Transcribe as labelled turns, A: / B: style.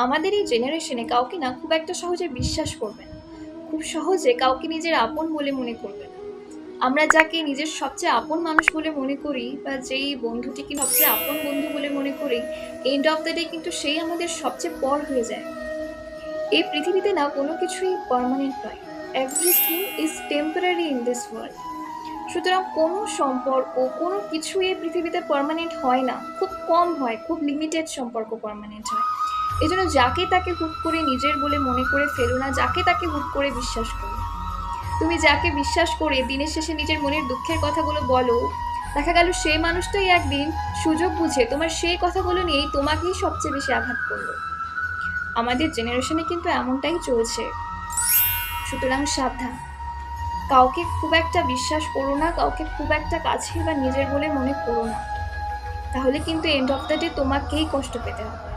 A: আমাদের এই জেনারেশনে কাউকে না খুব একটা সহজে বিশ্বাস করবে না, খুব সহজে কাউকে নিজের আপন বলে মনে করবে না। আমরা যাকে নিজের সবচেয়ে আপন মানুষ বলে মনে করি বা যেই বন্ধুটিকে সবচেয়ে আপন বন্ধু বলে মনে করি, এন্ড অফ দ্য ডে কিন্তু সেই আমাদের সবচেয়ে পর হয়ে যায়। এই পৃথিবীতে না কোনো কিছুই পার্মানেন্ট নয়, everything is temporary in this world. সুতরাং কোনো সম্পর্ক, কোনো কিছুই এই পৃথিবীতে পার্মানেন্ট হয় না, খুব কম হয়, খুব লিমিটেড সম্পর্ক পার্মানেন্ট হয়। এই জন্য যাকে তাকে হুট করে নিজের বলে মনে করে ফেলো না, যাকে তাকে হুট করে বিশ্বাস করো না। তুমি যাকে বিশ্বাস করে দিনের শেষে নিজের মনের দুঃখের কথাগুলো বলো, দেখা গেল সেই মানুষটাই একদিন সুযোগ বুঝে তোমার সেই কথাগুলো নিয়েই তোমাকেই সবচেয়ে বেশি আঘাত করলো। আমাদের জেনারেশনে কিন্তু এমনটাই চলছে। সুতরাং সাবধান, কাউকে খুব একটা বিশ্বাস করো না, কাউকে খুব একটা কাছের বা নিজের বলে মনে করো না, তাহলে কিন্তু এন্ড অফ দ্য ডে তোমাকেই কষ্ট পেতে হবে।